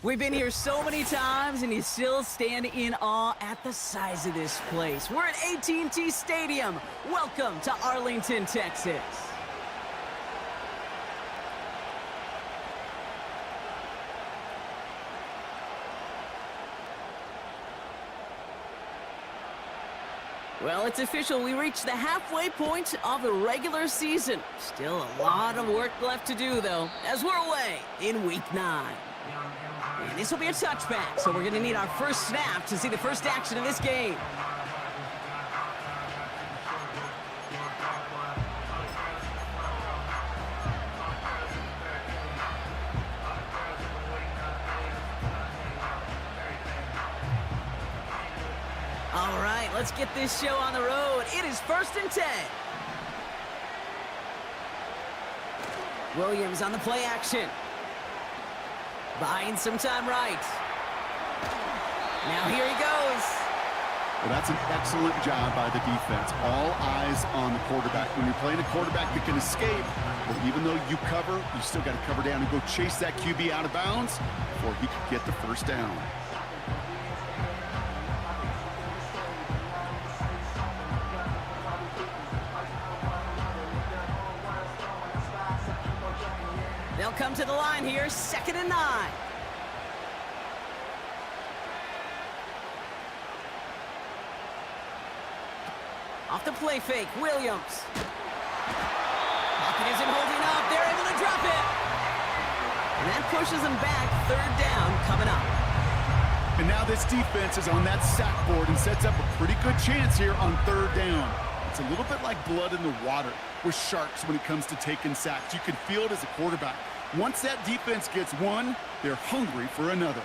We've been here so many times, and you still stand in awe at the size of this place. We're at AT&T Stadium. Welcome to Arlington, Texas. Well, it's official. We reached the halfway point of the regular season. Still a lot of work left to do, though, as we're away in Week 9. And this will be a touchback, so we're going to need our first snap to see the first action of this game. All right, let's get this show on the road. It is 1st and 10. Williams on the play action. Buying some time right. Now here he goes. Well, that's an excellent job by the defense. All eyes on the quarterback. When you're playing a quarterback that can escape, but even though you cover, you still got to cover down and go chase that QB out of bounds before he can get the first down. They'll come to the line here, 2nd and 9. Off the play fake, Williams. Pocket isn't holding up. They're able to drop it. And that pushes them back. 3rd down coming up. And now this defense is on that sack board and sets up a pretty good chance here on 3rd down. It's a little bit like blood in the water with sharks when it comes to taking sacks. You can feel it as a quarterback. Once that defense gets one, they're hungry for another.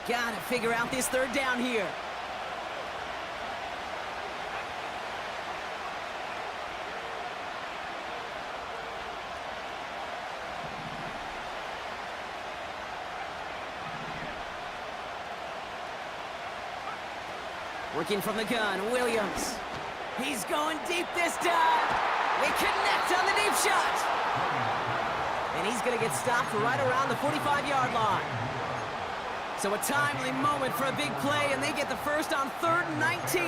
Gotta figure out this 3rd down here. Working from the gun, Williams. He's going deep this time. They connect on the deep shot. And he's going to get stopped right around the 45-yard line. So a timely moment for a big play, and they get the first on 3rd and 19.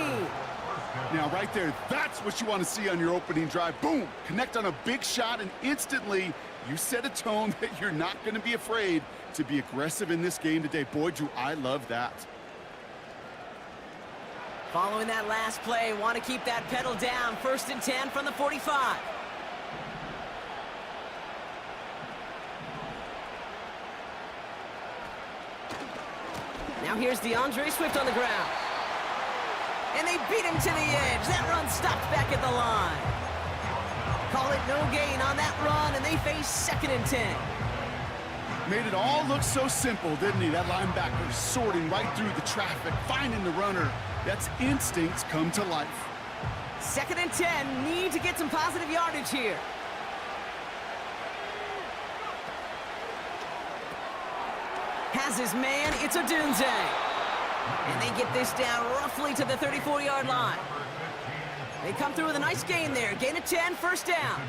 Now, right there, that's what you want to see on your opening drive. Boom! Connect on a big shot, and instantly you set a tone that you're not going to be afraid to be aggressive in this game today. Boy, do I love that. Following that last play, want to keep that pedal down. 1st and 10 from the 45. Now here's DeAndre Swift on the ground. And they beat him to the edge. That run stopped back at the line. Call it no gain on that run, and they face 2nd and 10. Made it all look so simple, didn't he? That linebacker sorting right through the traffic, finding the runner. That's instincts come to life. 2nd and 10, need to get some positive yardage here. Has his man, it's Odunze. And they get this down roughly to the 34-yard line. They come through with a nice gain there. Gain of 10, 1st down.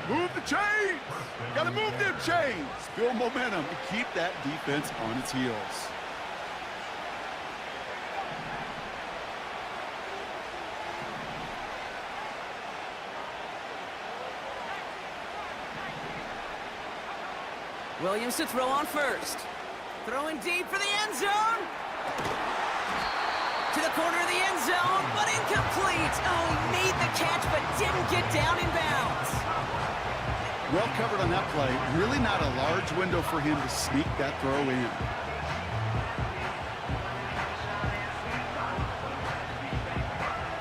Move the chains! Gotta move them chains! Build momentum and keep that defense on its heels. Williams to throw on 1st. Throwing deep for the end zone. To the corner of the end zone, but incomplete. Oh, he made the catch, but didn't get down in bounds. Well covered on that play. Really not a large window for him to sneak that throw in.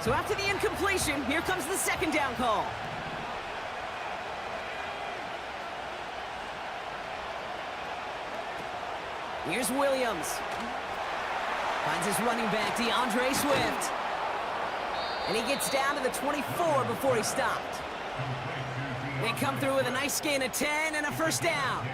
So after the incompletion, here comes the 2nd down call. Here's Williams. Finds his running back, DeAndre Swift. And he gets down to the 24 before he stopped. They come through with a nice gain of 10 and a 1st down.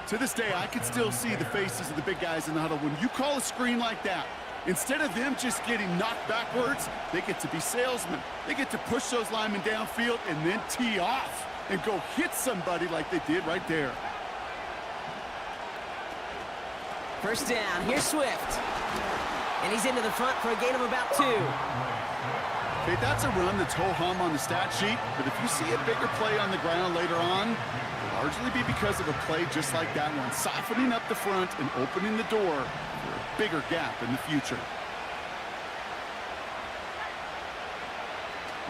To this day, I can still see the faces of the big guys in the huddle. When you call a screen like that, Instead of them just getting knocked backwards, they get to be salesmen. They get to push those linemen downfield and then tee off and go hit somebody like they did right there. First down, here's Swift. And he's into the front for a gain of about 2. Okay, that's a run that's ho-hum on the stat sheet, but if you see a bigger play on the ground later on, it'll largely be because of a play just like that one, softening up the front and opening the door for a bigger gap in the future.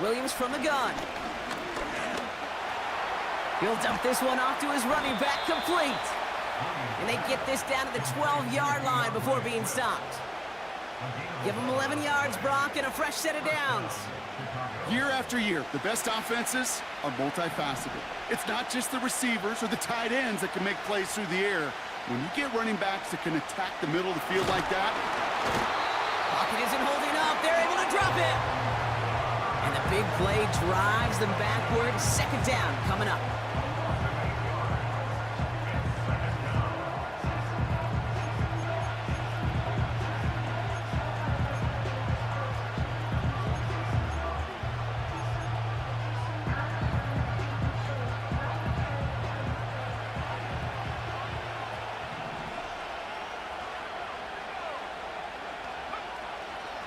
Williams from the gun. He'll dump this one off to his running back, complete. And they get this down to the 12-yard line before being stopped. Give them 11 yards, Brock, and a fresh set of downs. Year after year, the best offenses are multifaceted. It's not just the receivers or the tight ends that can make plays through the air. When you get running backs that can attack the middle of the field like that, Pocket isn't holding up. They're able to drop it. And the big play drives them backwards. Second down coming up.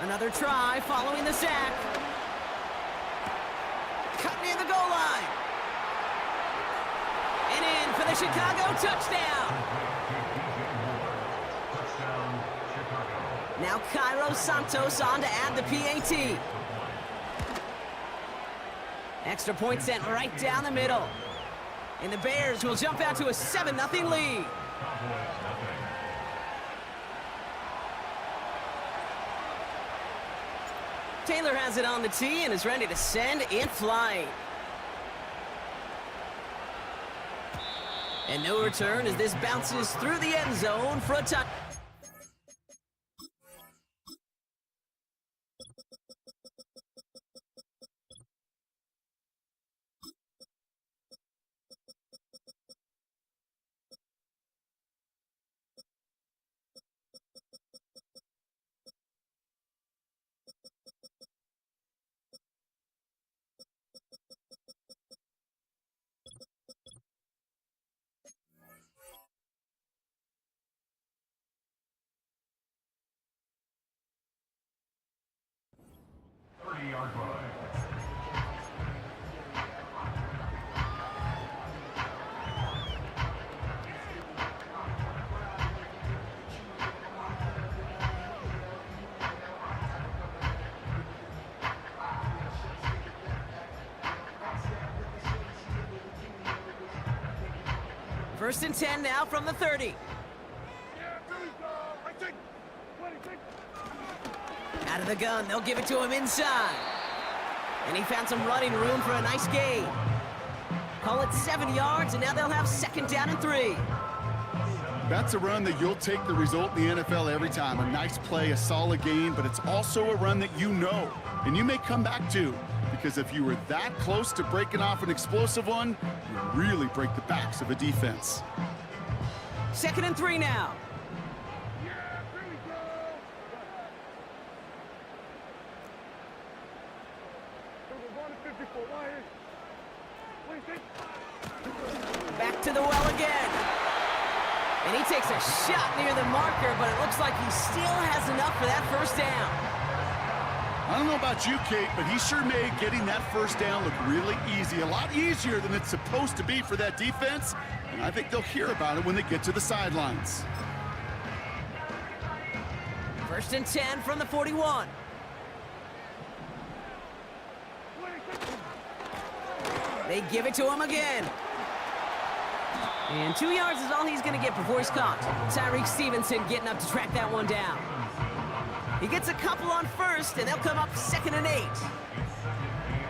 Another try following the sack. Cut near the goal line. And in for the Chicago touchdown. Now Cairo Santos on to add the PAT. Extra point sent right down the middle. And the Bears will jump out to a 7-0 lead. Taylor has it on the tee and is ready to send in flight. And no return as this bounces through the end zone for a touchdown. Yard line. First and 10 now from the 30. Out of the gun, they'll give it to him inside. And he found some running room for a nice gain. Call it 7 yards, and now they'll have second down and 3. That's a run that you'll take the result in the NFL every time. A nice play, a solid gain, but it's also a run that you know, and you may come back to. Because if you were that close to breaking off an explosive one, you really break the backs of a defense. Second and 3 now. Back to the well again. And he takes a shot near the marker, but it looks like he still has enough for that first down. I don't know about you, Kate, but he sure made getting that first down look really easy. A lot easier than it's supposed to be for that defense. And I think they'll hear about it when they get to the sidelines. First and 10 from the 41. They give it to him again. And 2 yards is all he's going to get before he's caught. Tyreek Stevenson getting up to track that one down. He gets a couple on first, and they'll come up second and 8.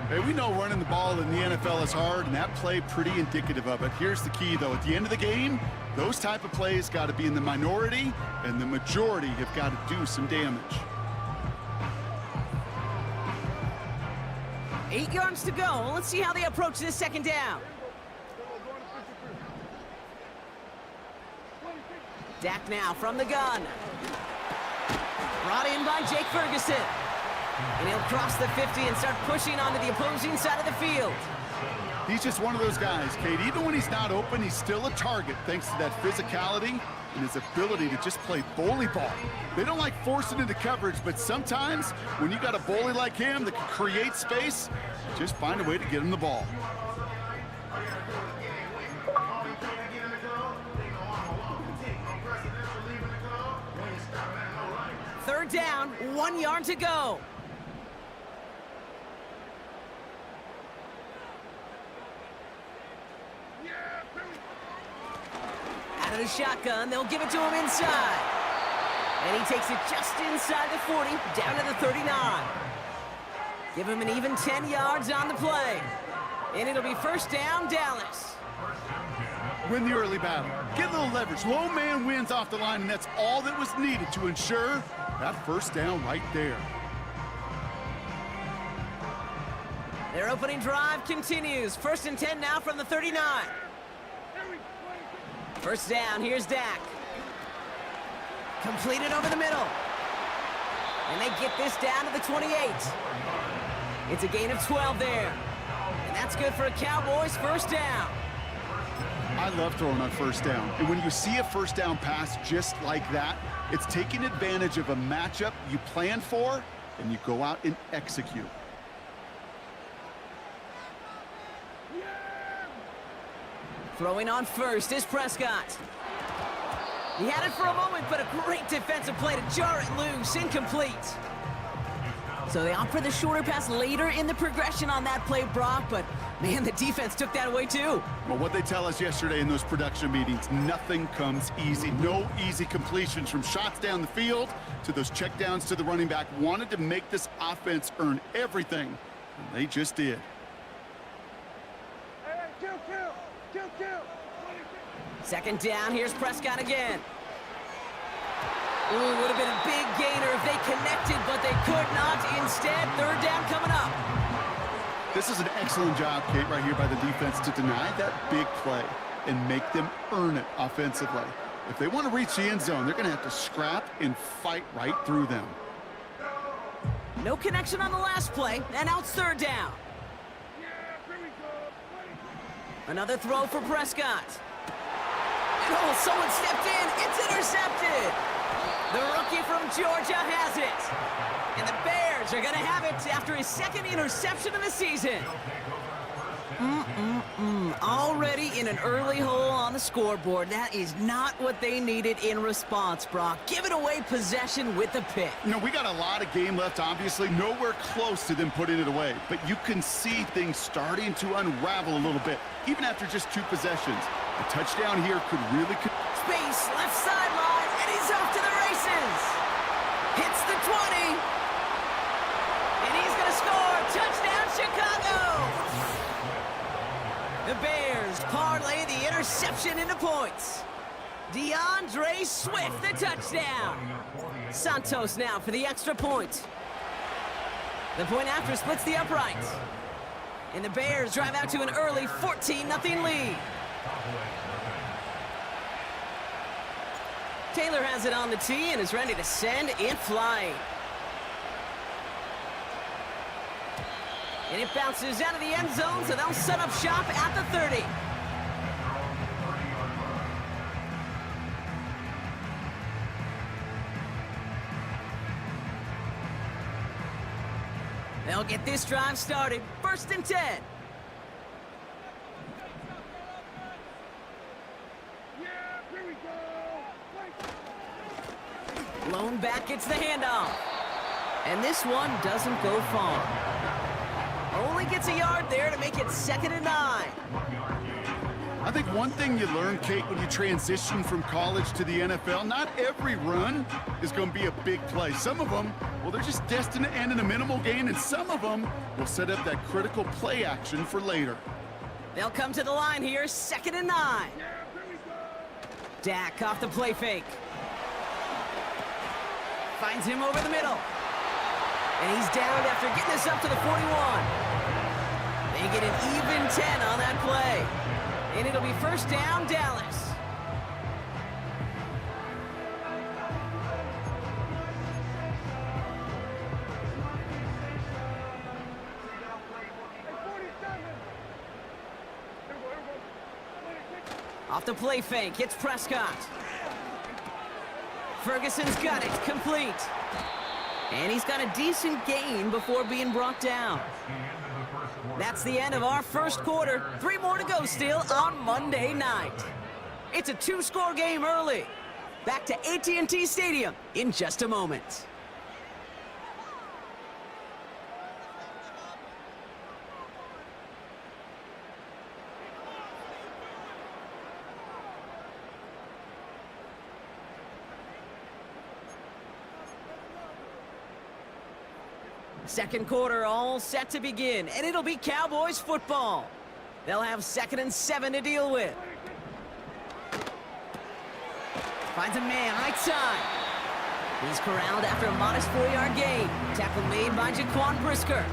Hey, we know running the ball in the NFL is hard, and that play pretty indicative of it. Here's the key, though. At the end of the game, those type of plays got to be in the minority, and the majority have got to do some damage. 8 yards to go. Let's see how they approach this second down. Dak now from the gun. Brought in by Jake Ferguson. And he'll cross the 50 and start pushing onto the opposing side of the field. He's just one of those guys, Kate. Even when he's not open, he's still a target thanks to that physicality and his ability to just play bully ball. They don't like forcing into coverage, but sometimes when you got a bully like him that can create space, just find a way to get him the ball. Third down, 1 yard to go. Out of the shotgun, they'll give it to him inside. And he takes it just inside the 40, down to the 39. Give him an even 10 yards on the play. And it'll be first down, Dallas. Win the early battle. Get a little leverage. Low man wins off the line, and that's all that was needed to ensure that first down right there. Their opening drive continues. First and 10 now from the 39. First down, here's Dak. Completed over the middle. And they get this down to the 28. It's a gain of 12 there. And that's good for a Cowboys first down. I love throwing on first down. And when you see a first down pass just like that, it's taking advantage of a matchup you plan for, and you go out and execute. Throwing on first is Prescott. He had it for a moment, but a great defensive play to jar it loose. Incomplete. So they opt for the shorter pass later in the progression on that play, Brock, but man, the defense took that away too. Well, what they tell us yesterday in those production meetings, nothing comes easy. No easy completions from shots down the field to those checkdowns to the running back. Wanted to make this offense earn everything, and they just did. Second down, here's Prescott again. Ooh, would have been a big gainer if they connected, but they could not. Instead, third down coming up. This is an excellent job, Kate, right here by the defense to deny that big play and make them earn it offensively. If they want to reach the end zone, they're going to have to scrap and fight right through them. No connection on the last play, and now it's third down. Another throw for Prescott. Oh, someone stepped in. It's intercepted. The rookie from Georgia has it. And the Bears are going to have it after his second interception of the season. Already in an early hole on the scoreboard. That is not what they needed in response, Brock. Giving away possession with the pick. You know, we got a lot of game left, obviously. Nowhere close to them putting it away. But you can see things starting to unravel a little bit, even after just 2 possessions. A touchdown here could really... Space, left sideline, and he's off to the races. Hits the 20. And he's going to score. Touchdown, Chicago. The Bears parlay the interception into points. DeAndre Swift, the touchdown. Santos now for the extra point. The point after splits the uprights. And the Bears drive out to an early 14-0 lead. Taylor has it on the tee and is ready to send it flying. And it bounces out of the end zone, so they'll set up shop at the 30. They'll get this drive started. First and 10. Lone back gets the handoff. And this one doesn't go far. Only gets a yard there to make it 2nd and 9. I think one thing you learn, Kate, when you transition from college to the NFL, not every run is going to be a big play. Some of them, well, they're just destined to end in a minimal gain, and some of them will set up that critical play action for later. They'll come to the line here, 2nd and 9. Dak off the play fake. Finds him over the middle. And he's down after getting this up to the 41. They get an even 10 on that play. And it'll be first down, Dallas. Off the play fake, hits Prescott. Ferguson's got it, complete. And he's got a decent gain before being brought down. That's the end of our first quarter. 3 more to go still on Monday night. It's a 2-score game early. Back to AT&T Stadium in just a moment. Second quarter all set to begin, and it'll be Cowboys football. They'll have 2nd and 7 to deal with. Finds a man right side. He's corralled after a modest 4-yard gain. Tackle made by Jaquan Brisker.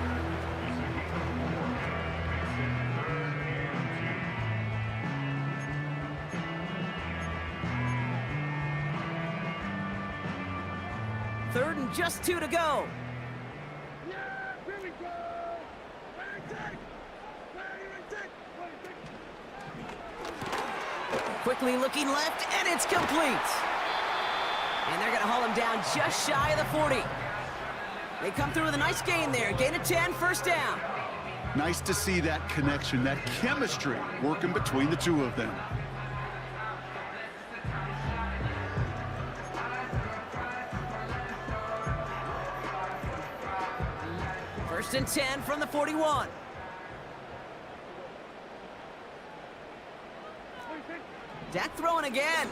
Third and just 2 to go. Quickly looking left, and it's complete. And they're going to haul him down just shy of the 40. They come through with a nice gain there. Gain of 10, first down. Nice to see that connection, that chemistry working between the two of them. First and 10 from the 41. Dak throwing again.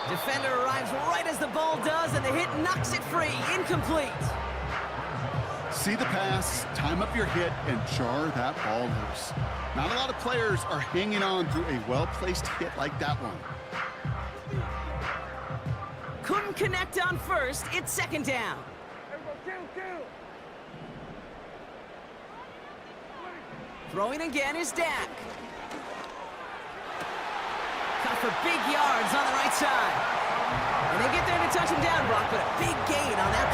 Defender arrives right as the ball does, and the hit knocks it free. Incomplete. See the pass, time up your hit, and jar that ball loose. Not a lot of players are hanging on through a well-placed hit like that one. Couldn't connect on first. It's second down. Throwing again is Dak. Cut for big yards on the right side. And they get there to touch him down, Brock, but a big gain on that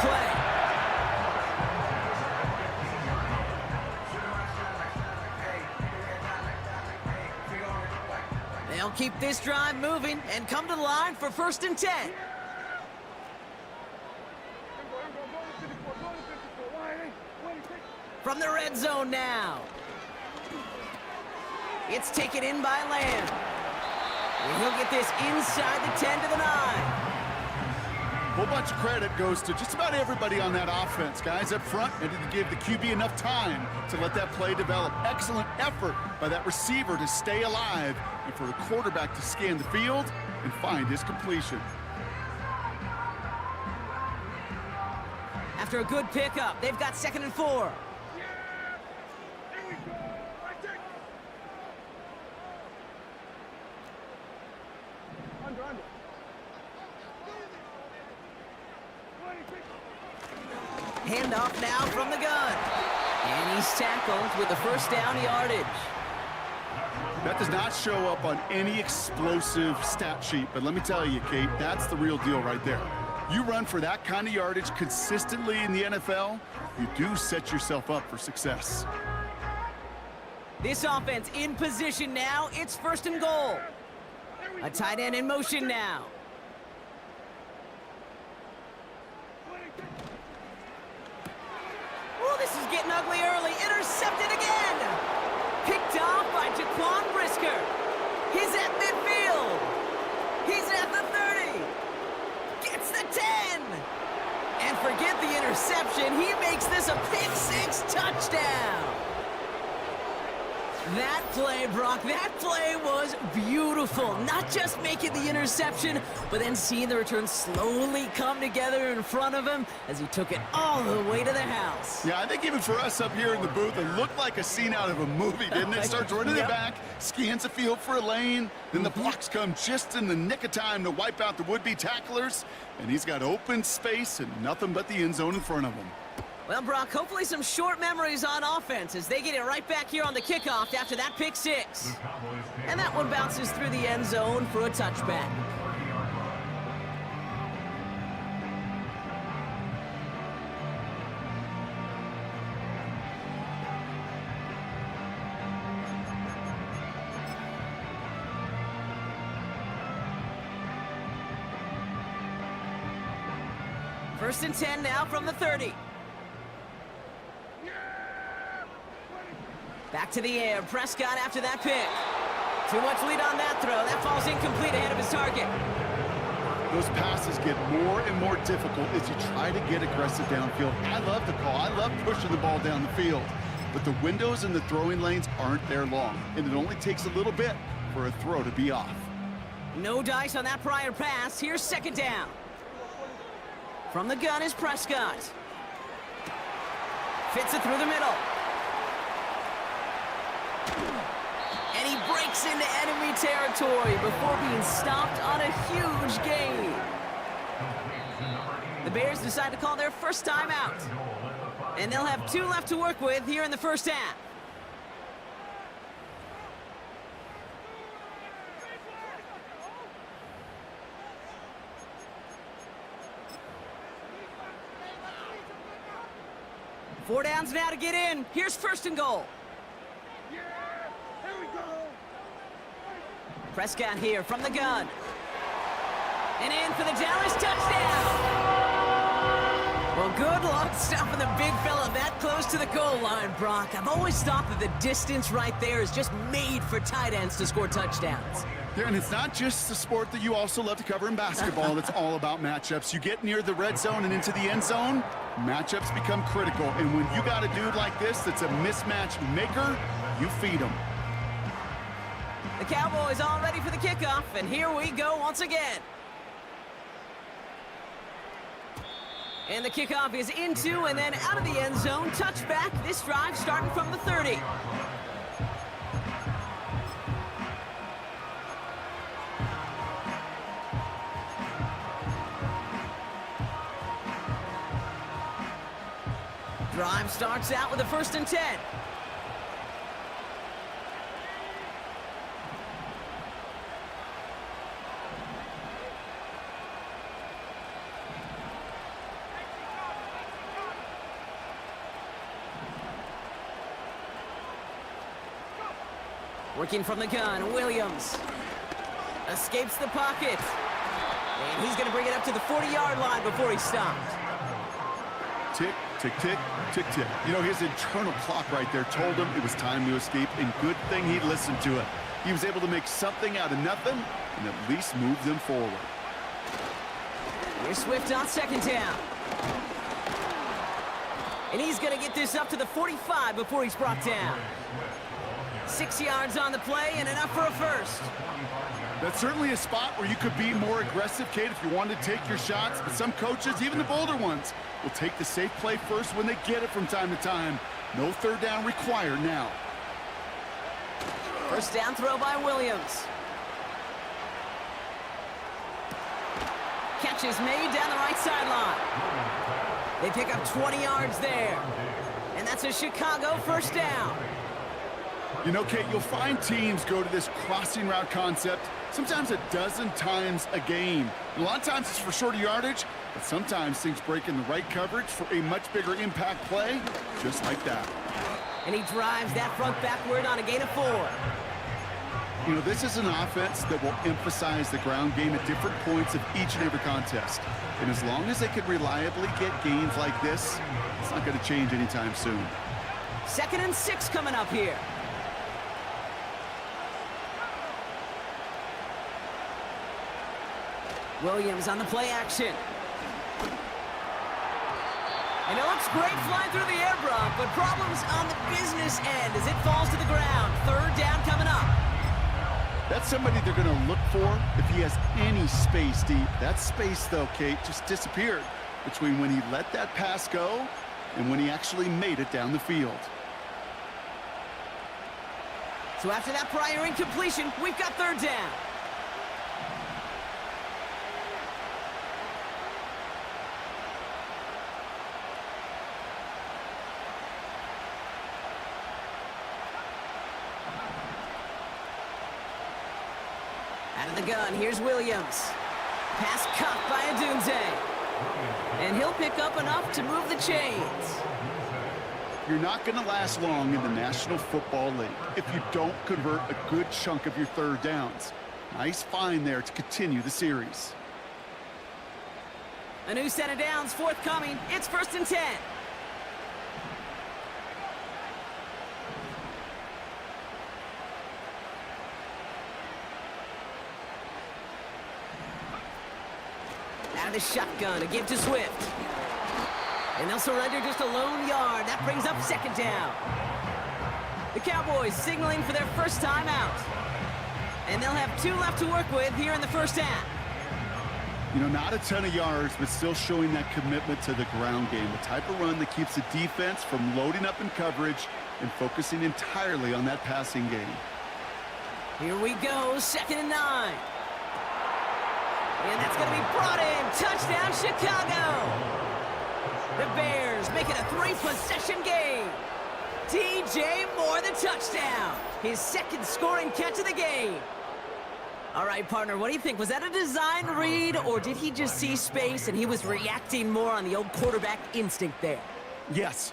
play. They'll keep this drive moving and come to the line for first and 10. From the red zone now. It's taken in by Lamb. And he'll get this inside the 10 to the 9. Whole bunch of credit goes to just about everybody on that offense. Guys up front needed to give the QB enough time to let that play develop. Excellent effort by that receiver to stay alive and for the quarterback to scan the field and find his completion. After a good pickup, they've got 2nd and 4. Handoff now from the gun. And he's tackled with the first down yardage. That does not show up on any explosive stat sheet, but let me tell you, Kate, that's the real deal right there. You run for that kind of yardage consistently in the NFL, you do set yourself up for success. This offense in position now. It's 1st and goal. A tight end in motion now. Oh, this is getting ugly early. Intercepted again. Picked off by Jaquan Brisker. He's at midfield. He's at the 30. Gets the 10. And forget the interception. He makes this a pick-6 touchdown. That play, Brock, that play was beautiful. Not just making the interception, but then seeing the return slowly come together in front of him as he took it all the way to the house. Yeah, I think even for us up here in the booth, it looked like a scene out of a movie, didn't it? Starts running it back, scans the field for a lane, then the blocks come just in the nick of time to wipe out the would-be tacklers, and he's got open space and nothing but the end zone in front of him. Well, Brock, hopefully some short memories on offense as they get it right back here on the kickoff after that pick-6. And that one bounces through the end zone for a touchback. First and 10 now from the 30. Back to the air. Prescott after that pick. Too much lead on that throw. That falls incomplete ahead of his target. Those passes get more and more difficult as you try to get aggressive downfield. I love the call. I love pushing the ball down the field. But the windows in the throwing lanes aren't there long, and it only takes a little bit for a throw to be off. No dice on that prior pass. Here's second down. From the gun is Prescott. Fits it through the middle. And he breaks into enemy territory before being stopped on a huge gain. The Bears decide to call their first time out. And they'll have 2 left to work with here in the first half. Four downs now to get in. Here's first and goal. Prescott here from the gun. And in for the Dallas touchdown. Well, good luck stopping the big fella that close to the goal line, Brock. I've always thought that the distance right there is just made for tight ends to score touchdowns. Yeah, and it's not just the sport that you also love to cover in basketball. It's all about matchups. You get near the red zone and into the end zone, matchups become critical. And when you got a dude like this that's a mismatch maker, you feed him. The Cowboys all ready for the kickoff, and here we go once again. And the kickoff is into and then out of the end zone. Touchback, this drive starting from the 30. Drive starts out with a first and 10. Working from the gun, Williams escapes the pocket. And he's going to bring it up to the 40-yard line before he's stopped. Tick, tick, tick, tick, tick. You know, his internal clock right there told him it was time to escape, and good thing he listened to it. He was able to make something out of nothing and at least move them forward. Here's Swift on second down. And he's going to get this up to the 45 before he's brought down. 6 yards on the play and enough for a first. That's certainly a spot where you could be more aggressive, Kate, if you wanted to take your shots. But some coaches, even the bolder ones, will take the safe play first when they get it from time to time. No third down required now. First down throw by Williams. Catch is made down the right sideline. They pick up 20 yards there. And that's a Chicago first down. You know, Kate, you'll find teams go to this crossing route concept sometimes a dozen times a game. And a lot of times it's for shorter yardage, but sometimes things break in the right coverage for a much bigger impact play, just like that. And he drives that front backward on a gain of 4. You know, this is an offense that will emphasize the ground game at different points of each and every contest. And as long as they can reliably get gains like this, it's not going to change anytime soon. 2nd and 6 coming up here. Williams on the play action. And it looks great flying through the air, Brock, but problems on the business end as it falls to the ground. 3rd down coming up. That's somebody they're going to look for if he has any space deep. That space, though, Kate, just disappeared between when he let that pass go and when he actually made it down the field. So after that prior incompletion, we've got 3rd down. Out of the gun, here's Williams. Pass cut by Adunze. And he'll pick up enough to move the chains. You're not going to last long in the National Football League if you don't convert a good chunk of your 3rd downs. Nice find there to continue the series. A new set of downs forthcoming. It's 1st and 10. Out of the shotgun, a give to Swift. And they'll surrender just a lone yard. That brings up 2nd down. The Cowboys signaling for their first time out. And they'll have 2 left to work with here in the first half. You know, not a ton of yards, but still showing that commitment to the ground game. The type of run that keeps the defense from loading up in coverage and focusing entirely on that passing game. Here we go, 2nd and 9. And that's going to be brought in. Touchdown, Chicago. The Bears make it a 3-possession game. DJ Moore, the touchdown. His 2nd scoring catch of the game. All right, partner, what do you think? Was that a design read, or did he just see space and he was reacting more on the old quarterback instinct there? Yes.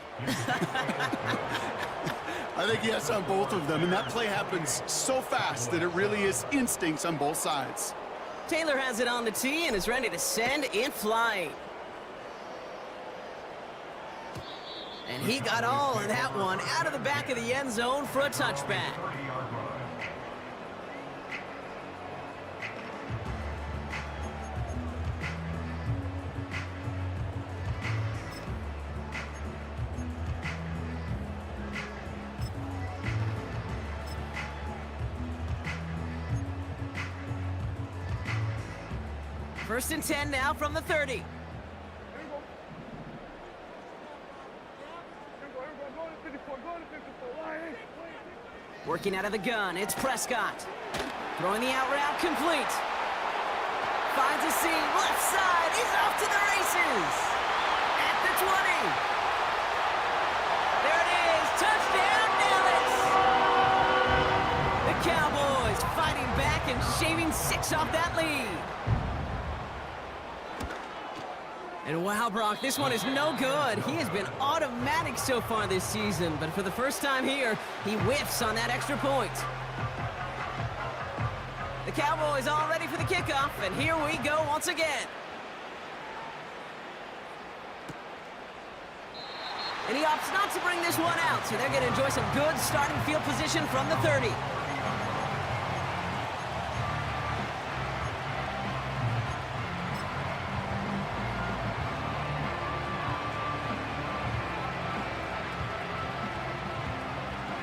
I think yes on both of them, and that play happens so fast that it really is instincts on both sides. Taylor has it on the tee and is ready to send it flying. And he got all of that one out of the back of the end zone for a touchback. 30-yard run. First and 10 now from the 30. Working out of the gun, it's Prescott. Throwing the out route complete. Finds a seam, left side, he's off to the races. At the 20. There it is, touchdown Dallas. The Cowboys fighting back and shaving 6 off that lead. And wow, Brock, this one is no good. He has been automatic so far this season, but for the first time here, he whiffs on that extra point. The Cowboys all ready for the kickoff, and here we go once again. And he opts not to bring this one out, so they're going to enjoy some good starting field position from the 30.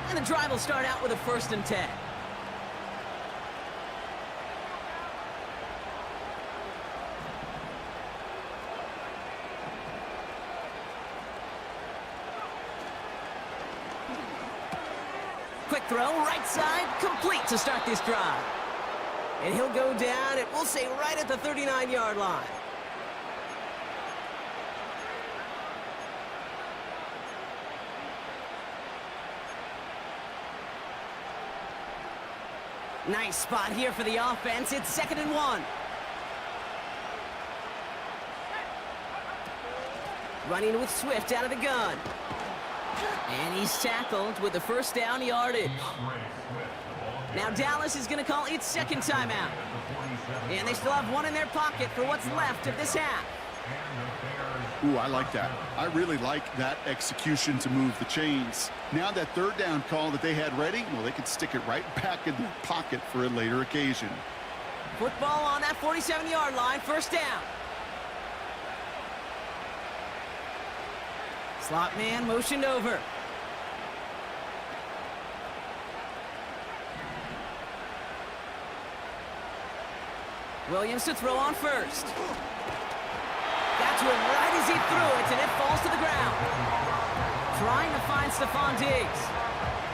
And the drive will start out with a 1st and 10. Quick throw, right side, complete to start this drive. And he'll go down, we'll say right at the 39-yard line. Nice spot here for the offense. It's 2nd and 1. Running with Swift out of the gun. And he's tackled with the 1st down yardage. Now Dallas is going to call its 2nd timeout. And they still have one in their pocket for what's left of this half. Ooh, I like that. I really like that execution to move the chains. Now that 3rd down call that they had ready, well, they could stick it right back in their pocket for a later occasion. Football on that 47-yard line, 1st down. Slot man motioned over. Williams to throw on 1st. Got to him right as he threw it, and it falls to the ground. Trying to find Stephon Diggs.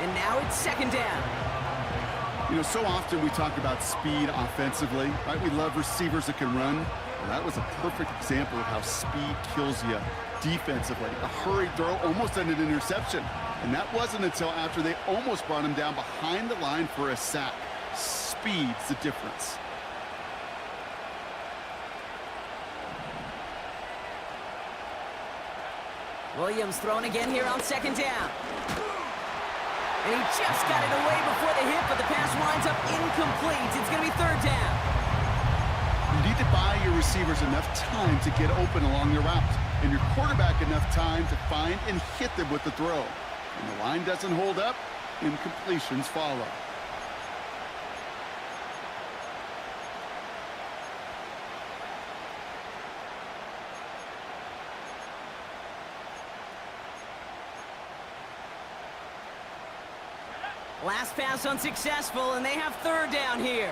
And now it's 2nd down. You know, so often we talk about speed offensively, right? We love receivers that can run. Well, that was a perfect example of how speed kills you defensively. A hurried throw almost ended an interception. And that wasn't until after they almost brought him down behind the line for a sack. Speed's the difference. Williams throwing again here on 2nd down. And he just got it away before the hit, but the pass winds up incomplete. It's going to be 3rd down. You need to buy your receivers enough time to get open along your route, and your quarterback enough time to find and hit them with the throw. When the line doesn't hold up, incompletions follow. Last pass unsuccessful, and they have third down here.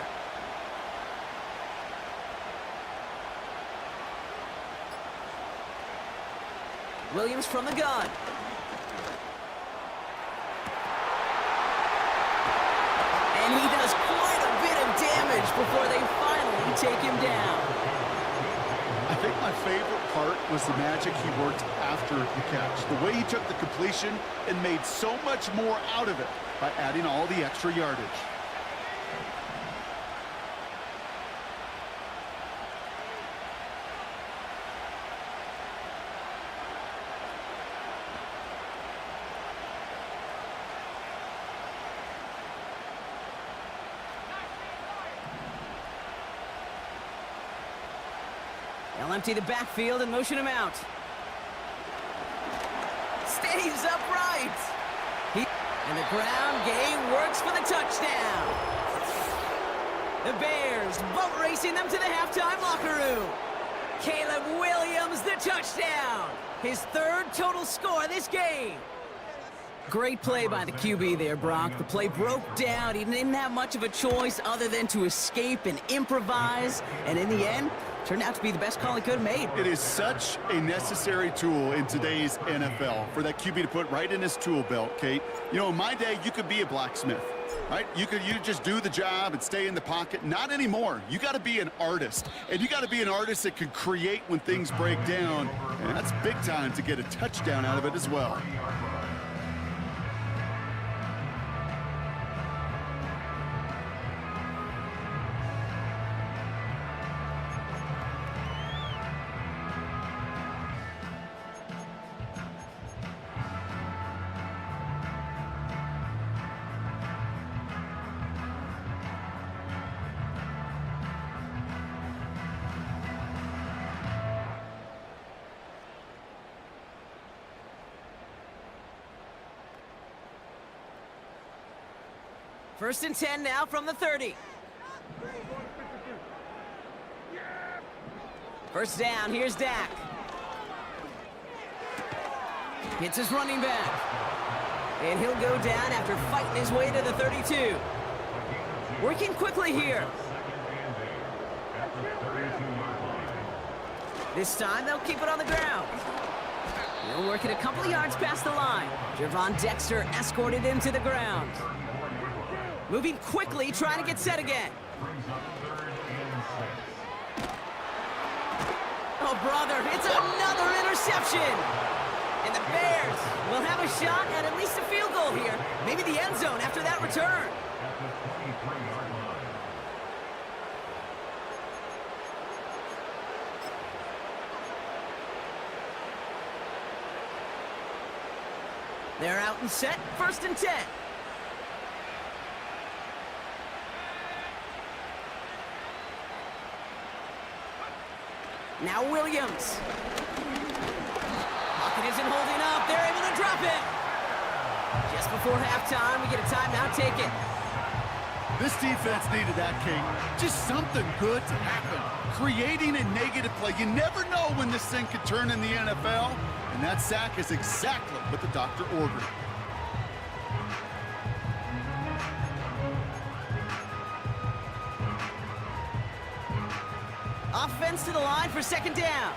Williams from the gun. And he does quite a bit of damage before they finally take him down. I think my favorite part was the magic he worked after the catch. The way he took the completion and made so much more out of it by adding all the extra yardage. They'll empty the backfield and motion him out. Stays upright. And the ground game works for the touchdown. The Bears boat racing them to the halftime locker room. Caleb Williams, the touchdown. His third total score this game. Great play by the QB there, Brock. The play broke down. He didn't have much of a choice other than to escape and improvise. And in the end, turned out to be the best call he could have made. It is such a necessary tool in today's NFL for that QB to put right in his tool belt, Kate. You know, in my day, you could be a blacksmith, right? You just do the job and stay in the pocket. Not anymore. You got to be an artist, and you got to be an artist that can create when things break down, and that's big time to get a touchdown out of it as well. First and 10 now from the 30. First down, here's Dak. Hits his running back. And he'll go down after fighting his way to the 32. Working quickly here. This time they'll keep it on the ground. He'll work it a couple of yards past the line. Javon Dexter escorted him to the ground. Moving quickly, trying to get set again. Oh, brother, it's another interception. And the Bears will have a shot at least a field goal here. Maybe the end zone after that return. They're out and set, first and 10. Now Williams. Pocket isn't holding up. They're able to drop it. Just before halftime, we get a timeout taken. This defense needed that, King. Just something good to happen. Creating a negative play. You never know when this thing could turn in the NFL, and that sack is exactly what the doctor ordered. Offense to the line for second down.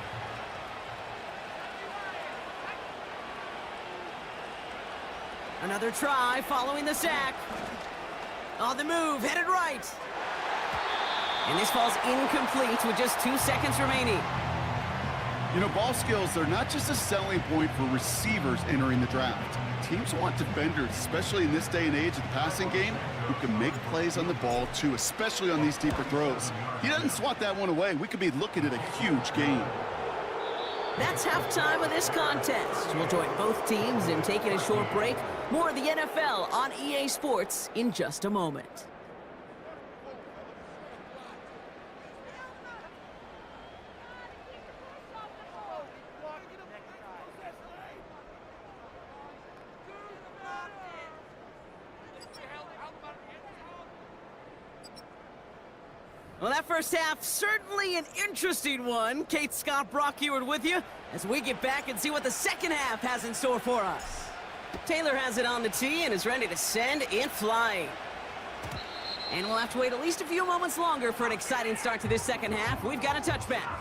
Another try following the sack. On the move, headed right. And this falls incomplete with just 2 seconds remaining. You know, ball skills, they're not just a selling point for receivers entering the draft. Teams want defenders, especially in this day and age of the passing game, who can make plays on the ball too, especially on these deeper throws. He doesn't swat that one away. We could be looking at a huge game. That's halftime of this contest. We'll join both teams in taking a short break. More of the NFL on EA Sports in just a moment. Well, that first half, certainly an interesting one. Kate Scott, Brock Ewart with you as we get back and see what the second half has in store for us. Taylor has it on the tee and is ready to send it flying. And we'll have to wait at least a few moments longer for an exciting start to this second half. We've got a touchback.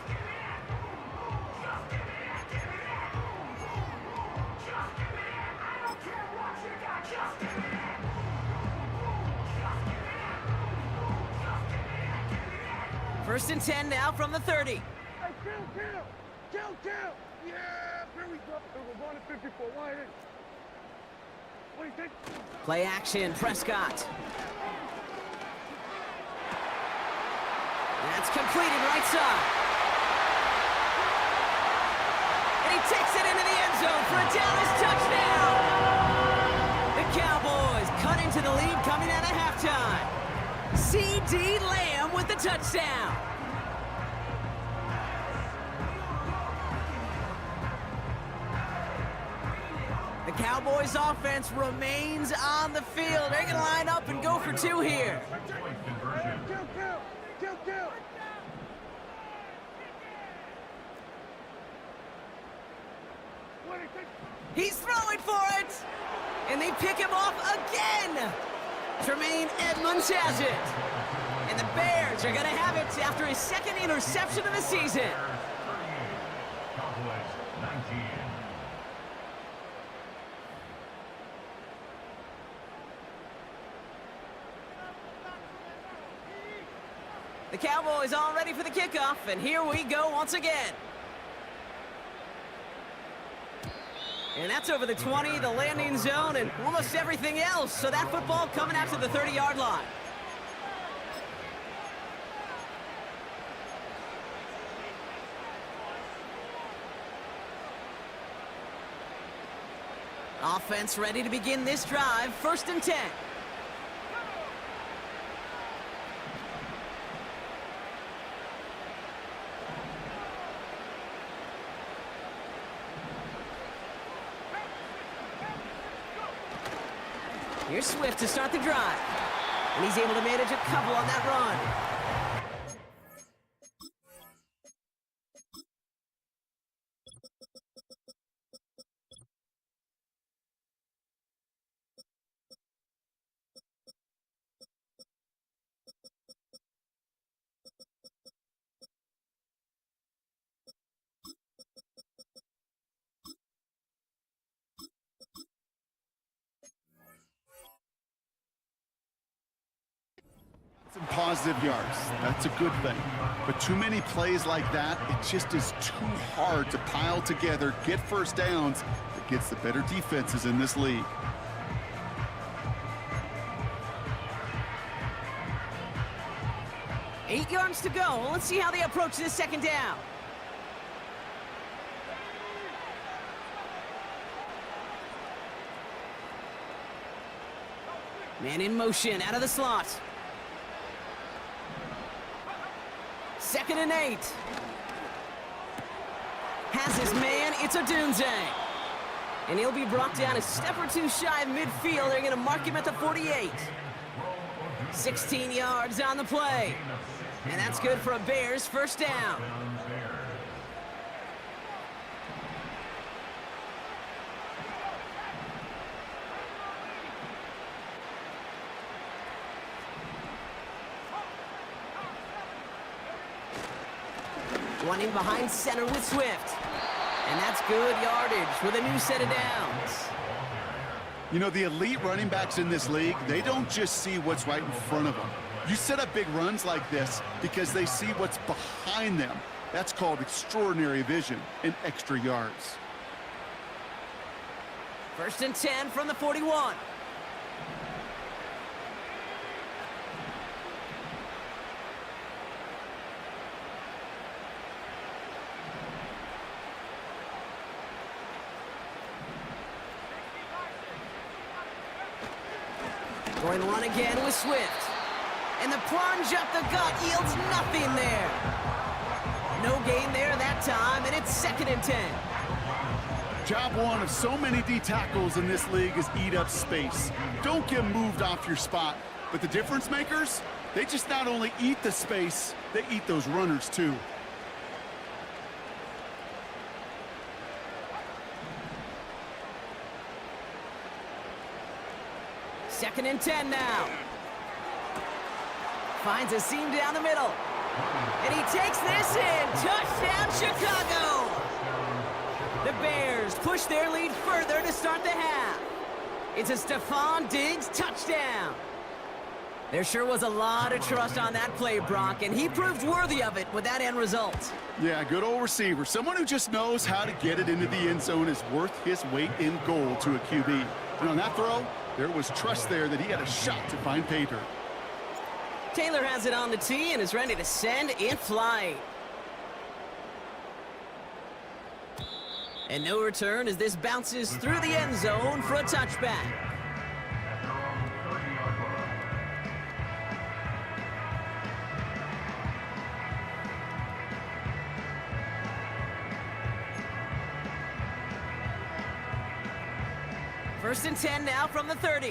First and 10 now from the 30. Hey, kill! Yeah, here we go. We're going to 54. Why is it? What do you think? Play action, Prescott. That's completed right side. And he takes it into the end zone for a Dallas touchdown. The Cowboys cut into the lead coming out of halftime. C.D. Lamb with the touchdown. The Cowboys offense remains on the field. They're going to line up and go for two here. Kill! What do you think? He's throwing for it. And they pick him off again. Tremaine Edmonds has it. And the Bears are going to have it after his second interception of the season. Cowboys 19. The Cowboys all ready for the kickoff, and here we go once again. And that's over the 20, the landing zone, and almost everything else. So that football coming out to the 30-yard line. Offense ready to begin this drive. First and 10. Here's Swift to start the drive. And he's able to manage a couple on that run. Some positive yards. That's a good thing. But too many plays like that, it just is too hard to pile together, get first downs. It gets the better defenses in this league. Eight yards to go. Let's see how they approach this second down. Man in motion, out of the slot. Second and 8. Has his man, it's Odunze. And he'll be brought down a step or two shy of midfield. They're going to mark him at the 48. 16 yards on the play. And that's good for a Bears first down. Running behind center with Swift. And that's good yardage with a new set of downs. You know, the elite running backs in this league, they don't just see what's right in front of them. You set up big runs like this because they see what's behind them. That's called extraordinary vision and extra yards. First and 10 from the 41. Going to run again with Swift. And the plunge up the gut yields nothing there. No gain there that time, and it's second and 10. Job one of so many D tackles in this league is eat up space. Don't get moved off your spot. But the difference makers, They just not only eat the space, they eat those runners too. Second and 10 now. Finds a seam down the middle. And he takes this in. Touchdown, Chicago! The Bears push their lead further to start the half. It's a Stephon Diggs touchdown. There sure was a lot of trust on that play, Brock, and he proved worthy of it with that end result. Yeah, good old receiver. Someone who just knows how to get it into the end zone is worth his weight in gold to a QB. And on that throw, there was trust there that he had a shot to find pay dirt. Taylor has it on the tee and is ready to send in flight. And no return as this bounces through the end zone for a touchback. First and 10 now from the 30.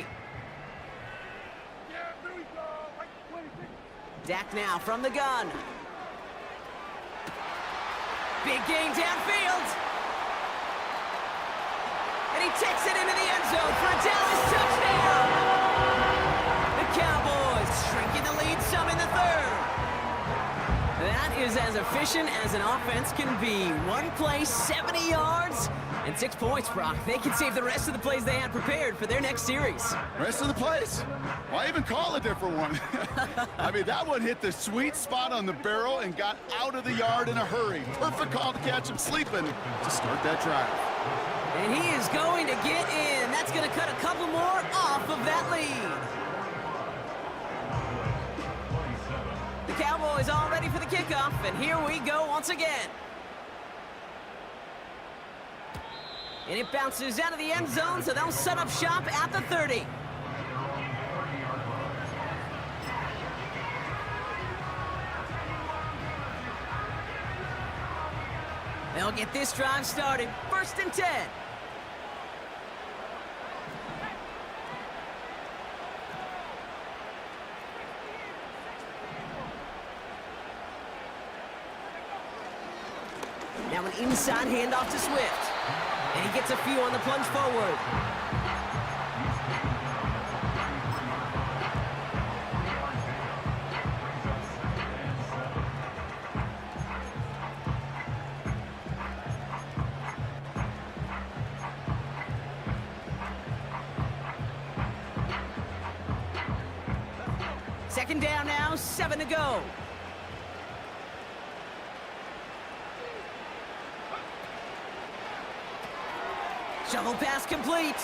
Yeah, here we go. Right 26. Dak now from the gun. Big gain downfield. And he takes it into the end zone for a Dallas touchdown. The Cowboys shrinking the lead some in the third. That is as efficient as an offense can be. One play, 70 yards, and 6 points, Brock. They can save the rest of the plays they had prepared for their next series. Rest of the plays? Why even call a different one? I mean, that one hit the sweet spot on the barrel and got out of the yard in a hurry. Perfect call to catch him sleeping to start that drive. And he is going to get in. That's going to cut a couple more off of that lead. The Cowboys all ready for the kickoff, and here we go once again. And it bounces out of the end zone, so they'll set up shop at the 30. They'll get this drive started. First and 10. Now an inside handoff to Swift. And he gets a few on the plunge forward. Second down now, 7 to go. Shovel pass complete.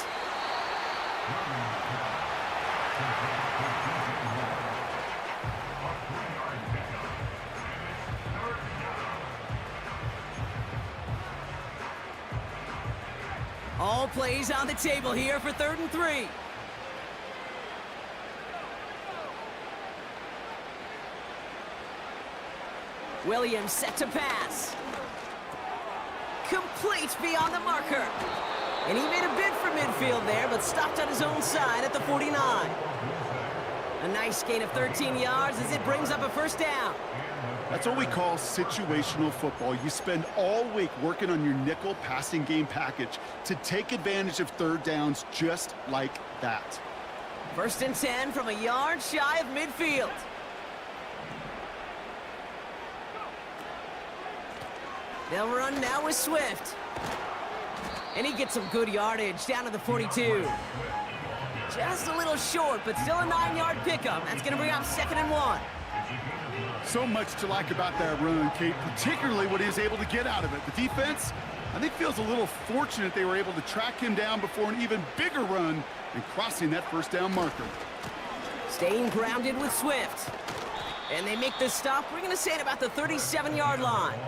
All plays on the table here for 3rd and 3. Williams set to pass. Complete beyond the marker. And he made a bid for midfield there, but stopped on his own side at the 49. A nice gain of 13 yards as it brings up a first down. That's what we call situational football. You spend all week working on your nickel passing game package to take advantage of 3rd downs just like that. First and 10 from a yard shy of midfield. They'll run now with Swift. And he gets some good yardage down to the 42. Just a little short, but still a 9-yard pickup. That's going to bring up 2nd and 1. So much to like about that run, Kate, particularly what he was able to get out of it. The defense, I think, feels a little fortunate they were able to track him down before an even bigger run and crossing that first down marker. Staying grounded with Swift. And they make this stop, we're going to say, at about the 37-yard line.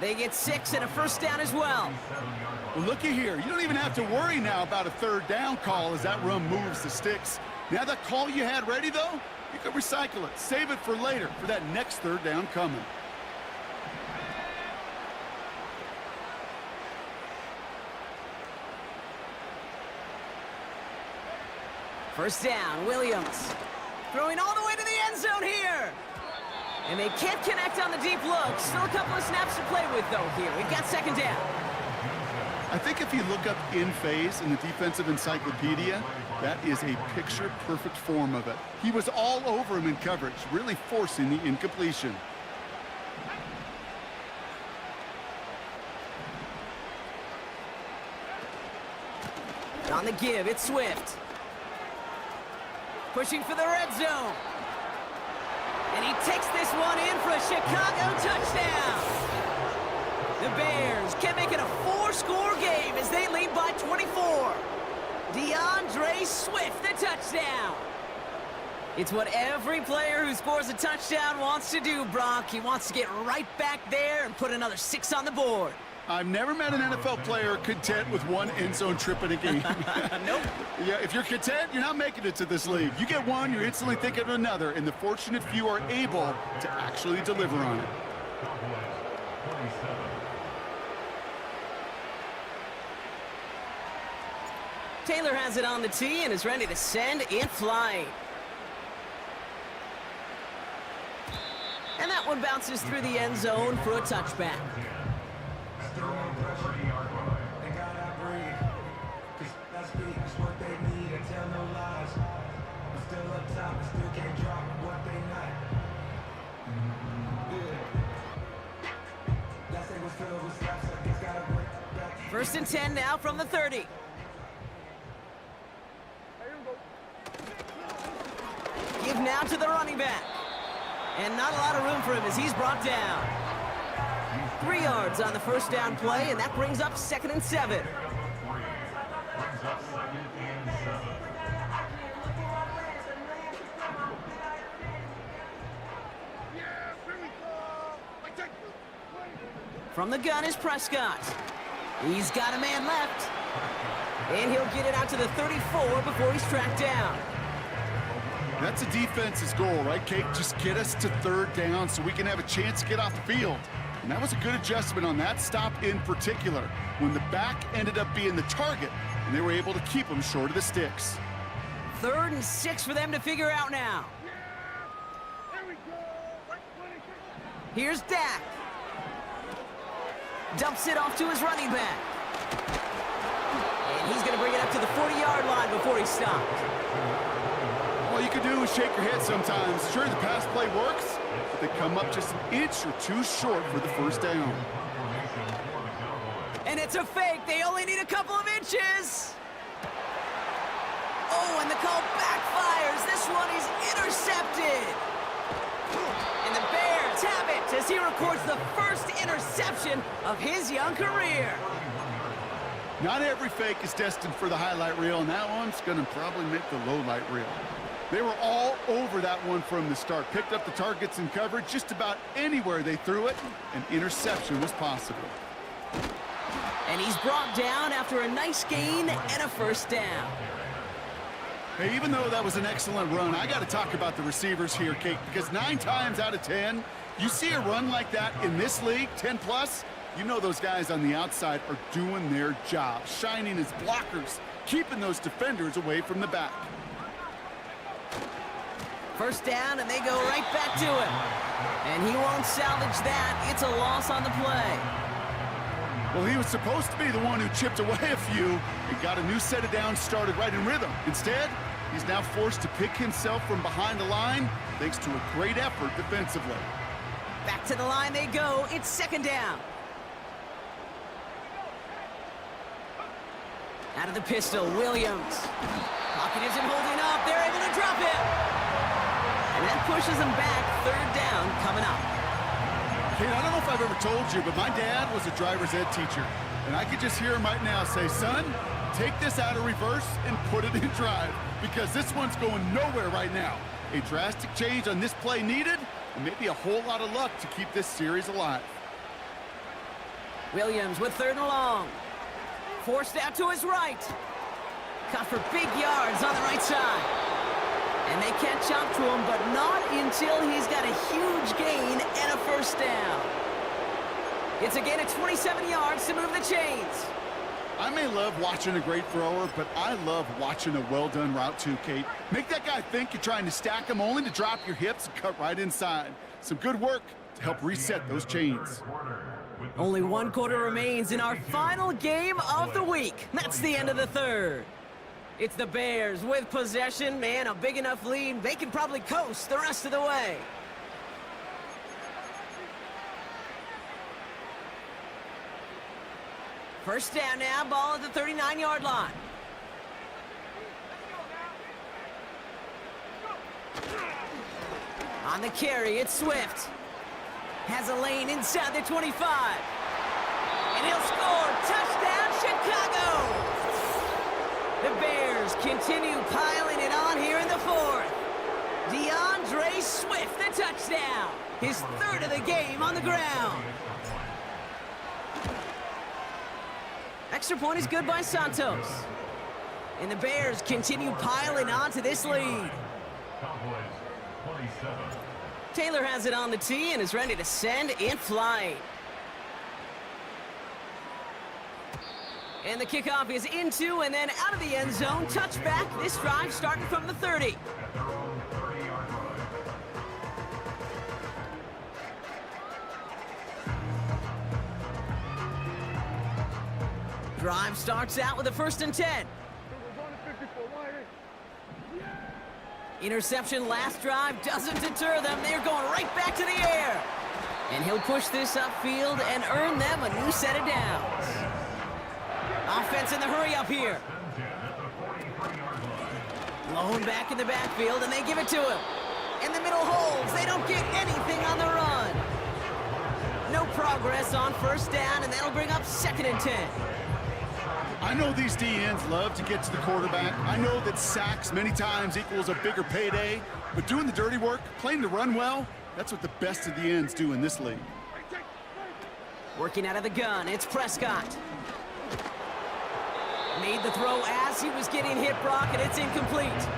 They get 6 and a first down as well. Well, looky here. You don't even have to worry now about a 3rd down call as that run moves the sticks. Now that call you had ready, though, you can recycle it. Save it for later for that next 3rd down coming. First down, Williams. Throwing all the way to the end zone here. And they can't connect on the deep look. Still a couple of snaps to play with, though, here. We've got second down. I think if you look up in phase in the defensive encyclopedia, that is a picture-perfect form of it. He was all over him in coverage, really forcing the incompletion. On the give, it's Swift. Pushing for the red zone. And he takes this one in for a Chicago touchdown. The Bears can make it a 4-score game as they lead by 24. DeAndre Swift, the touchdown. It's what every player who scores a touchdown wants to do, Brock. He wants to get right back there and put another 6 on the board. I've never met an NFL player content with one end zone trip in a game. Nope. Yeah, if you're content, you're not making it to this league. You get one, you're instantly thinking of another, and the fortunate few are able to actually deliver on it. Taylor has it on the tee and is ready to send it flying. And that one bounces through the end zone for a touchback. First and 10 now from the 30. Give now to the running back. And not a lot of room for him as he's brought down. 3 yards on the first down play, and that brings up 2nd and 7. From the gun is Prescott. He's got a man left. And he'll get it out to the 34 before he's tracked down. That's a defense's goal, right, Kate? Just get us to 3rd down so we can have a chance to get off the field. And that was a good adjustment on that stop in particular, when the back ended up being the target, and they were able to keep him short of the sticks. 3rd and 6 for them to figure out now. Here's Dak. Dumps it off to his running back. And he's going to bring it up to the 40-yard line before he stopped. All you can do is shake your head sometimes. Sure, the pass play works, but they come up just an inch or 2 short for the 1st down. And it's a fake. They only need a couple of inches. Oh, and the call backfires. This one is intercepted. And the Bears have it as he records the first interception of his young career. Not every fake is destined for the highlight reel, and that one's going to probably make the low light reel. They were all over that one from the start. Picked up the targets and coverage just about anywhere they threw it. An interception was possible. And he's brought down after a nice gain and a 1st down. Hey, even though that was an excellent run, I got to talk about the receivers here, Kate, because 9 times out of 10, you see a run like that in this league, 10 plus, you know those guys on the outside are doing their job, shining as blockers, keeping those defenders away from the back. 1st down, and they go right back to him. And he won't salvage that. It's a loss on the play. Well, he was supposed to be the one who chipped away a few and got a new set of downs started right in rhythm. Instead, he's now forced to pick himself from behind the line thanks to a great effort defensively. Back to the line they go. It's 2nd down. Out of the pistol, Williams. Pocket isn't holding up. They're able to drop him. And that pushes him back. 3rd down coming up. Kate, I don't know if I've ever told you, but my dad was a driver's ed teacher. And I could just hear him right now say, son, take this out of reverse and put it in drive, because this one's going nowhere right now. A drastic change on this play needed, and maybe a whole lot of luck to keep this series alive. Williams with 3rd and long. Forced out to his right. Cut for big yards on the right side. And they catch up to him, but not until he's got a huge gain and a 1st down. It's a gain of 27 yards to move the chains. I I may love watching a great thrower, but I love watching a well-done route too, Kate. Make that guy think you're trying to stack him only to drop your hips and cut right inside. Some good work to help reset those chains. Only 1 quarter remains in our final game of the week. That's the end of the third. It's the Bears with possession. Man, a big enough lead. They can probably coast the rest of the way. First down now, ball at the 39-yard line. On the carry, it's Swift. Has a lane inside the 25. And he'll score. Touchdown, Chicago! The Bears continue piling it on here in the fourth. DeAndre Swift, the touchdown. His third of the game on the ground. Extra point is good by Santos. And the Bears continue piling on to this lead. Cowboys 27. Taylor has it on the tee and is ready to send in flight. And the kickoff is into and then out of the end zone. Touchback. This drive starting from the 30. At their own 30-yard line. Drive starts out with a 1st and 10. We're going to 54. Line in. Interception last drive doesn't deter them. They're going right back to the air. And he'll push this upfield and earn them a new set of downs. Offense in the hurry up here. Lone back in the backfield, and they give it to him. In the middle holds. They don't get anything on the run. No progress on 1st down, and that'll bring up 2nd and 10. I know these D-ends love to get to the quarterback. I know that sacks many times equals a bigger payday, but doing the dirty work, playing the run well, that's what the best of the ends do in this league. Working out of the gun, it's Prescott. Made the throw as he was getting hit, Brock, and it's incomplete.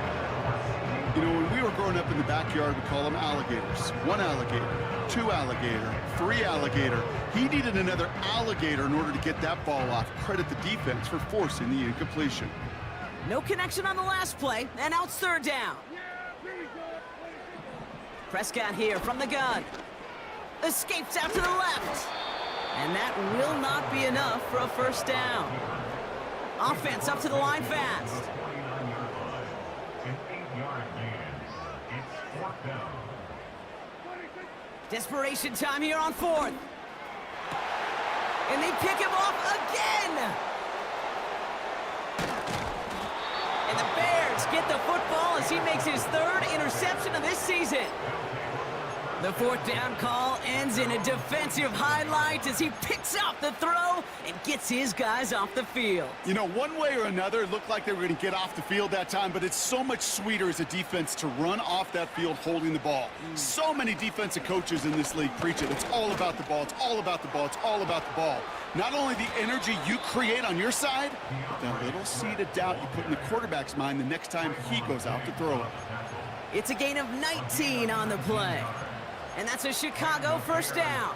You know, when we were growing up in the backyard, we call them alligators. 1 alligator, 2 alligator, 3 alligator. He needed another alligator in order to get that ball off. Credit the defense for forcing the incompletion. No connection on the last play, and now it's 3rd down. Prescott here from the gun. Escapes out to the left. And that will not be enough for a 1st down. Offense up to the line fast. 29-yard line. An 8-yard gain. It's 4th down. Desperation time here on 4th. And they pick him off again. And the Bears get the football as he makes his 3rd interception of this season. The 4th down call ends in a defensive highlight as he picks up the throw and gets his guys off the field. You know, one way or another, it looked like they were going to get off the field that time, but it's so much sweeter as a defense to run off that field holding the ball. So many defensive coaches in this league preach it. It's all about the ball. It's all about the ball. It's all about the ball. Not only the energy you create on your side, but that little seed of doubt you put in the quarterback's mind the next time he goes out to throw it. It's a gain of 19 on the play. And that's a Chicago 1st down.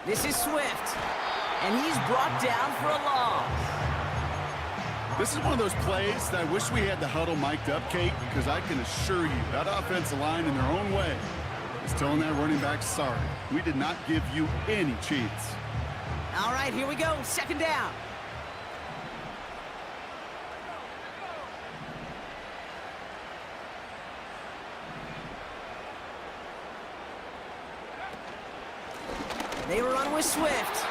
This is Swift, and he's brought down for a loss. This is one of those plays that I wish we had the huddle mic'd up, Kate, because I can assure you that offensive line in their own way is telling that running back, sorry, we did not give you any cheats. All right, here we go, 2nd down. They run with Swift,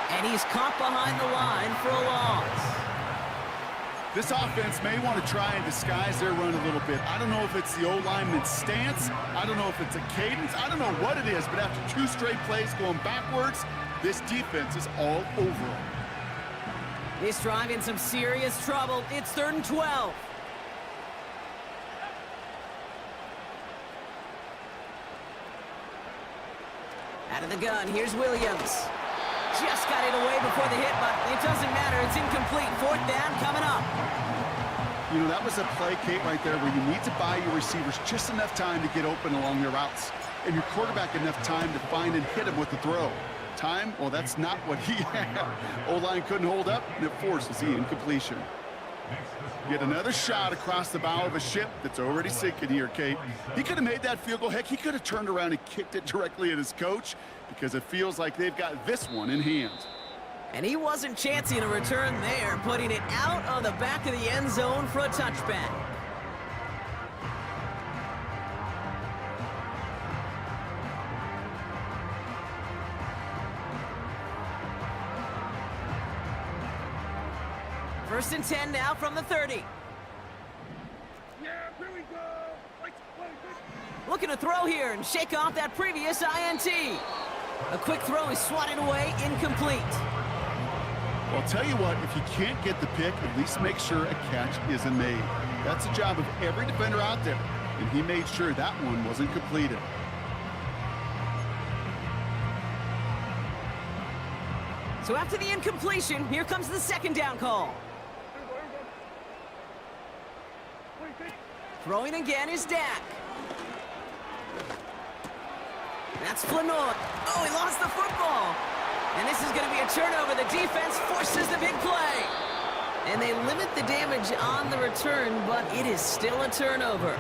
and he's caught behind the line for a loss. This offense may want to try and disguise their run a little bit. I don't know if it's the O-lineman's stance. I don't know if it's a cadence. I don't know what it is, but after 2 straight plays going backwards, this defense is all over them. This drive in some serious trouble. It's 3rd and 12. Out of the gun, here's Williams. Just got it away before the hit, but it doesn't matter. It's incomplete. 4th down coming up. You know, that was a play, Kate, right there where you need to buy your receivers just enough time to get open along their routes, and your quarterback enough time to find and hit him with the throw. Time, well, that's not what he had. O-line couldn't hold up, and it forces the incompletion. Yet another shot across the bow of a ship that's already sinking here, Kate. He could have made that field goal. Heck, he could have turned around and kicked it directly at his coach, because it feels like they've got this one in hand. And he wasn't chancing a return there, putting it out on the back of the end zone for a touchback. First and 10 now from the 30. Yeah, here we go. Looking to throw here and shake off that previous INT. A quick throw is swatted away, incomplete. Well, I'll tell you what, if you can't get the pick, at least make sure a catch isn't made. That's the job of every defender out there, and he made sure that one wasn't completed. So after the incompletion, here comes the second down call. Throwing again is Dak. That's Flanoy. Oh, he lost the football. And this is going to be a turnover. The defense forces the big play. And they limit the damage on the return, but it is still a turnover.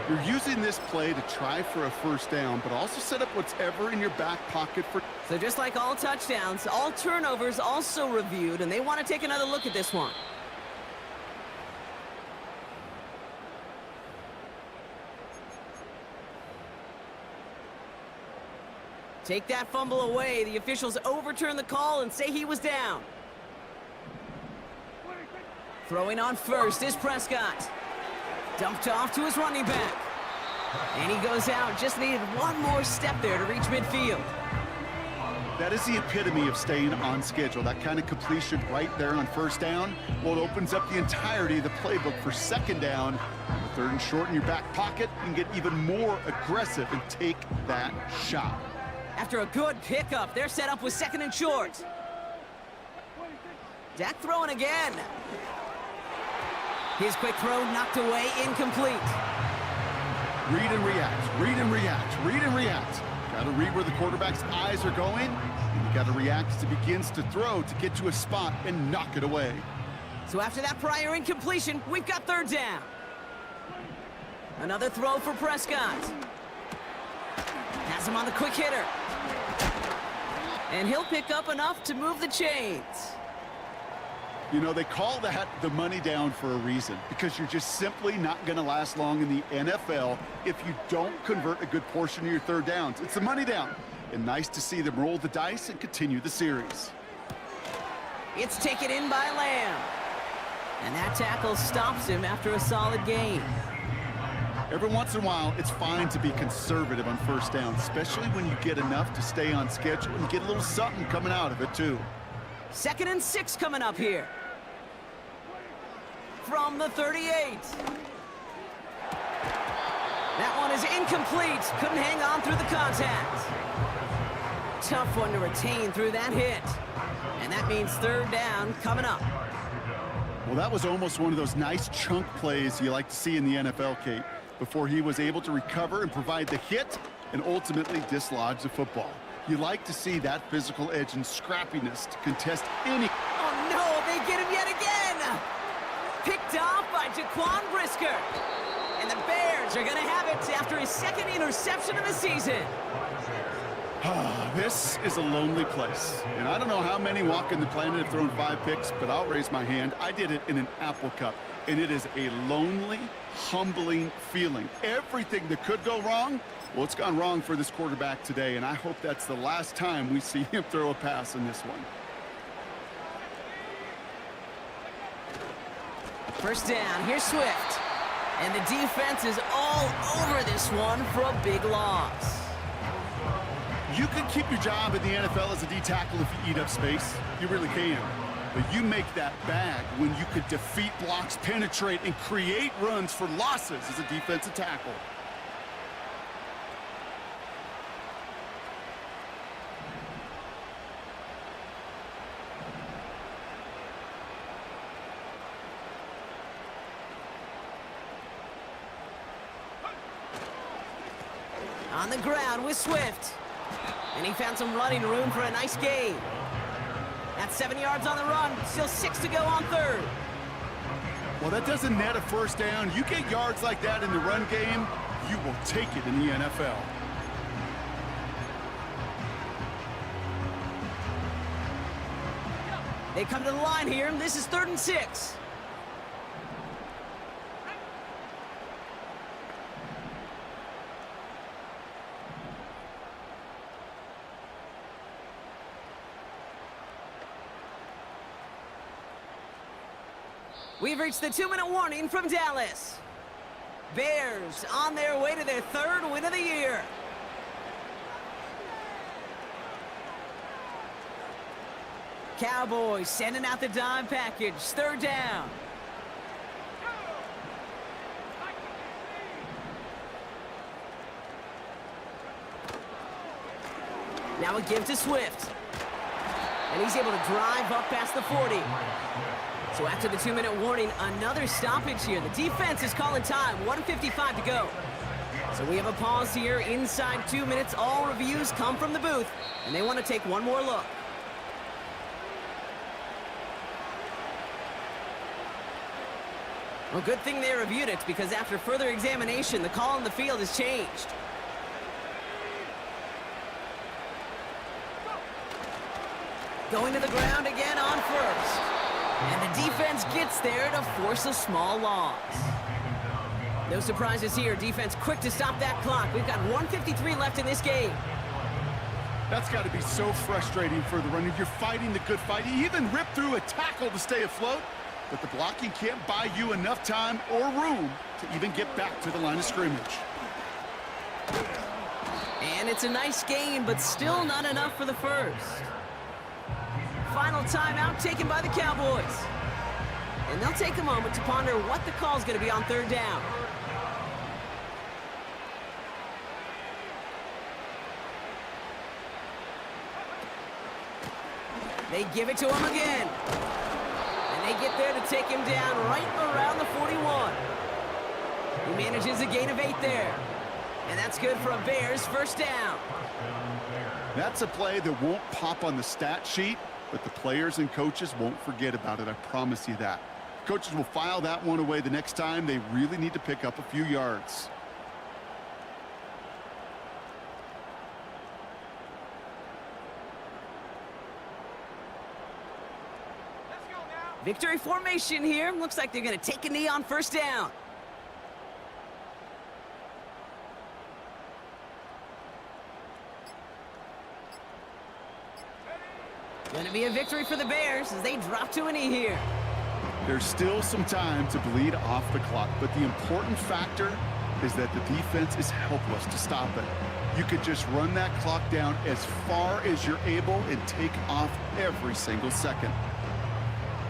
You're using this play to try for a first down, but also set up whatever in your back pocket for... So just like all touchdowns, all turnovers also reviewed, and they want to take another look at this one. Take that fumble away. The officials overturn the call and say he was down. Throwing on first is Prescott. Dumped off to his running back. And he goes out. Just needed one more step there to reach midfield. That is the epitome of staying on schedule. That kind of completion right there on first down. Well, it opens up the entirety of the playbook for second down. With third and short in your back pocket, you can get even more aggressive and take that shot. After a good pickup, they're set up with second and short. Dak throwing again. His quick throw knocked away, incomplete. Read and react, read and react, read and react. Got to read where the quarterback's eyes are going, and you got to react as he begins to throw to get to a spot and knock it away. So after that prior incompletion, we've got third down. Another throw for Prescott. Has him on the quick hitter. And he'll pick up enough to move the chains. You know, they call that the money down for a reason, because you're just simply not going to last long in the NFL if you don't convert a good portion of your third downs. It's the money down. And nice to see them roll the dice and continue the series. It's taken in by Lamb. And that tackle stops him after a solid gain. Every once in a while, it's fine to be conservative on first down, especially when you get enough to stay on schedule and get a little something coming out of it, too. 2nd and 6 coming up here. From the 38. That one is incomplete. Couldn't hang on through the contact. Tough one to retain through that hit. And that means third down coming up. Well, that was almost one of those nice chunk plays you like to see in the NFL, Kate, before he was able to recover and provide the hit and ultimately dislodge the football. You like to see that physical edge and scrappiness to contest any... Oh, no, they get him yet again. Picked off by Jaquan Brisker. And the Bears are going to have it after his second interception of the season. This is a lonely place. And I don't know how many walking the planet have thrown 5 picks, but I'll raise my hand. I did it in an Apple Cup. And it is a lonely, humbling feeling. Everything that could go wrong, well, it's gone wrong for this quarterback today, and I hope that's the last time we see him throw a pass in this one. First down, here's Swift. And the defense is all over this one for a big loss. You can keep your job in the NFL as a D-tackle if you eat up space. You really can. But you make that bag when you could defeat blocks, penetrate, and create runs for losses as a defensive tackle. On the ground with Swift. And he found some running room for a nice gain. That's 7 yards on the run. Still 6 to go on third. Well, that doesn't net a first down. You get yards like that in the run game, you will take it in the NFL. They come to the line here. This is 3rd and 6. We've reached the 2-minute warning from Dallas. Bears on their way to their 3rd win of the year. Cowboys sending out the dime package. 3rd down. Now a give to Swift. And he's able to drive up past the 40. So after the 2-minute warning, another stoppage here. The defense is calling time. 1:55 to go. So we have a pause here inside 2 minutes. All reviews come from the booth, and they want to take one more look. Well, good thing they reviewed it, because after further examination, the call on the field has changed. Going to the ground again on first. And the defense gets there to force a small loss. No surprises here. Defense quick to stop that clock. We've got 1:53 left in this game. That's got to be so frustrating for the runner. You're fighting the good fight. You even rip through a tackle to stay afloat, but the blocking can't buy you enough time or room to even get back to the line of scrimmage. And it's a nice gain, but still not enough for the first. Final timeout taken by the Cowboys. And they'll take a moment to ponder what the call is going to be on 3rd down. They give it to him again. And they get there to take him down right around the 41. He manages a gain of 8 there. And that's good for a Bears 1st down. That's a play that won't pop on the stat sheet, but the players and coaches won't forget about it, I promise you that. Coaches will file that one away the next time they really need to pick up a few yards. Victory formation here. Looks like they're going to take a knee on 1st down. Going to be a victory for the Bears as they drop to a knee here. There's still some time to bleed off the clock, but the important factor is that the defense is helpless to stop it. You could just run that clock down as far as you're able and take off every single second.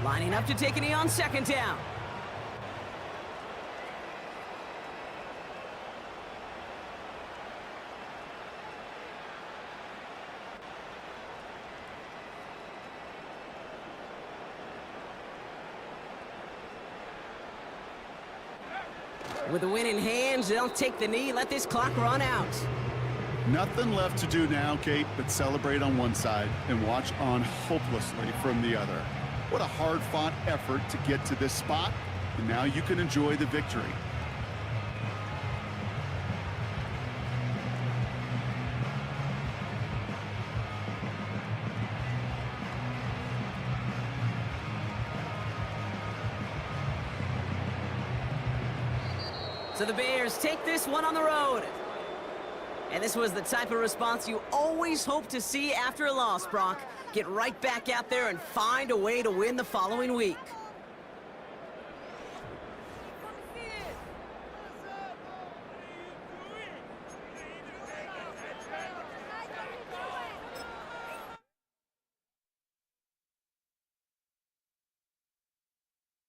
Lining up to take a knee on 2nd down. With the win in hands, they'll take the knee, let this clock run out. Nothing left to do now, Kate, but celebrate on one side and watch on hopelessly from the other. What a hard-fought effort to get to this spot, and now you can enjoy the victory. So the Bears take this one on the road. And this was the type of response you always hope to see after a loss, Brock. Get right back out there and find a way to win the following week.